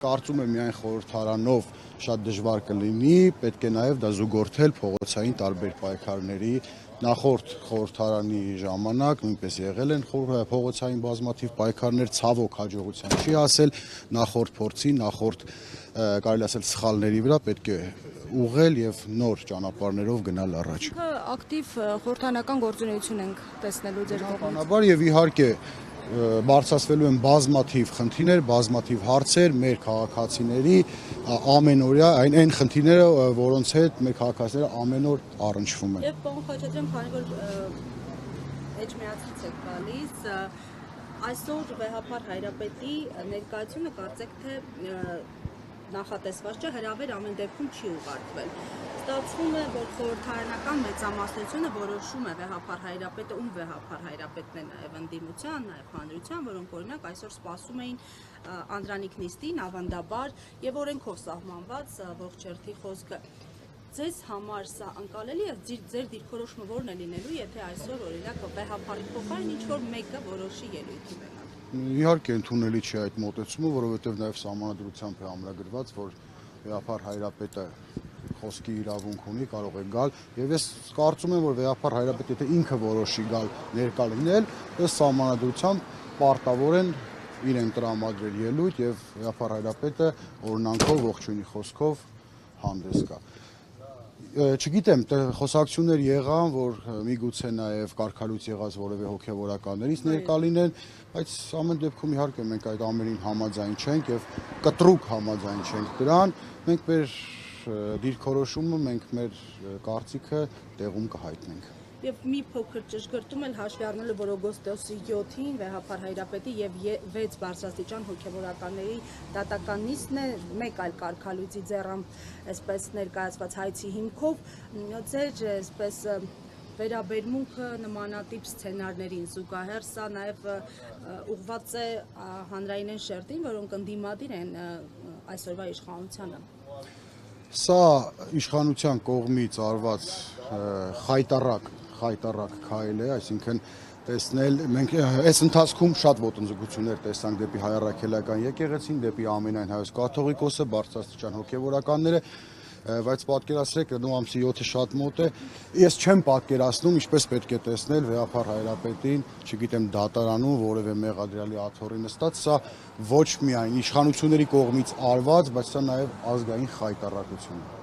Կարծում եմ միայն խորհրդարանով շատ դժվար կլինի, պետք է նաև դա զուգորդել փողոցային տարբեր պայքարների, նախորդ խորհրդարանի ժամանակ նույնպես եղել են փողոցային բազմաթիվ պայքարներ, ցավոք հաջողության չի հասել, նախորդ փորձի, նախորդ կարելի ասել սխալների վրա պետք է ուղղել եւ նոր ճանապարհներով գնալ առաջ։ Ակտիվ խորհրդարանական գործունեություն ենք տեսնելու ձեր կողմից։ Բնականաբար եւ իհարկե բարձրացվելու են բազմաթիվ խնդիրներ, բազմաթիվ հարցեր մեր քաղաքացիների ամենօրյա այն խնդիրները, որոնց հետ մեր քաղաքացիները ամեն օր առնչվում են։ Եվ պարոն Խաչատրյան, քանի որ էջմիածից եք գալիս, այսօր վեհապար Հայրապետի ներկայությունը կարծեք թե նախատեսված չէ, հրավեր ամեն դեպքում չի ուղարկվել։ Ստացվում է, որ խորհրդարանական մեծամասնությունը որոշում է վեհապար Հայրապետը, ում վեհապար Հայրապետն է նաև ընդդիմության, նաև հանրության, որոնք օրինակ այսօր սպասում էին Անդրանիկ նիստին, ավանդաբար եւ օրենքով սահմանված ողջ երթի խոսքը։ Ձեզ համար սա ընկալելի է, ձեր դիրքորոշումը որն է լինելու, եթե այսօր օրինակ վեհապարի փոխարեն ինչ-որ մեկը որոշի ելույթ ունենալ։ Իհարկե ընդունելի չի այդ մոտեցումը, որովհետև նաև սահմանադրությամբ է ամրագրված, որ վեհապար Հայրապետը խոսքի իրավունք ունի, կարող է գալ, եւ ես կարծում եմ, որ վեհապար Հայրապետը եթե ինքը որոշի գալ ներկա լինել, ըստ սահմանադրությամբ պարտավոր են իրեն տրամադրել ելույթ եւ վեհապար Հայրապետը օրինանքով ողջույնի խոսքով հանդես գա։ Չգիտեմ, խոսակցություններ եղան, որ միգուցե նաև կարգալույց եղած որևէ հոգևորականներից ներկա լինեն, բայց ամեն դեպքում իհարկե մենք այդ ամենին համաձայն չենք եւ կտրուկ համաձայն չենք դրան, մենք մեր դիրքորոշումը, մենք մեր կարծիքը տեղում կհայտնենք։ Եվ մի փոքր ճշգրտում էլ հաշվի առնելու, որ օգոստոսի 7-ին վեհապար Հայրապետի եւ 6 բարձրաստիճան հոգևորականների դատական նիստն է, մեկ այլ կարգալույցի ձեռամբ այսպես ներկայացված հայցի հիմքով, ձեր այսպես վերաբերմունքը նմանատիպ սցենարներին զուգահեռ սա նաև ուղղված է հանրայինեն շերտին, որոնք ընդդիմադիր են այսօրվա իշխանությանը։ Սա իշխանության կողմից արված խայտառակ քայլ է, այսինքն տեսնել, մենք այս ընթացքում շատ ոտնձգություններ տեսանք դեպի հայ առաքելական եկեղեցին, դեպի ամենայն հայոց կաթողիկոսը, բարձրաստիճան հոգևորականները, բայց պատկերացրեք, ամսի 7-ը շատ մոտ է, ես չեմ պատկերացնում, ինչպես պետք է տեսնել վեհապար Հայրապետին, չգիտեմ, դատարանում որևէ մեղադրյալի աթոռի նստած, սա ոչ միայն իշխանությունների կողմից արված, բայց սա նաև ազգային խայտառակություն է։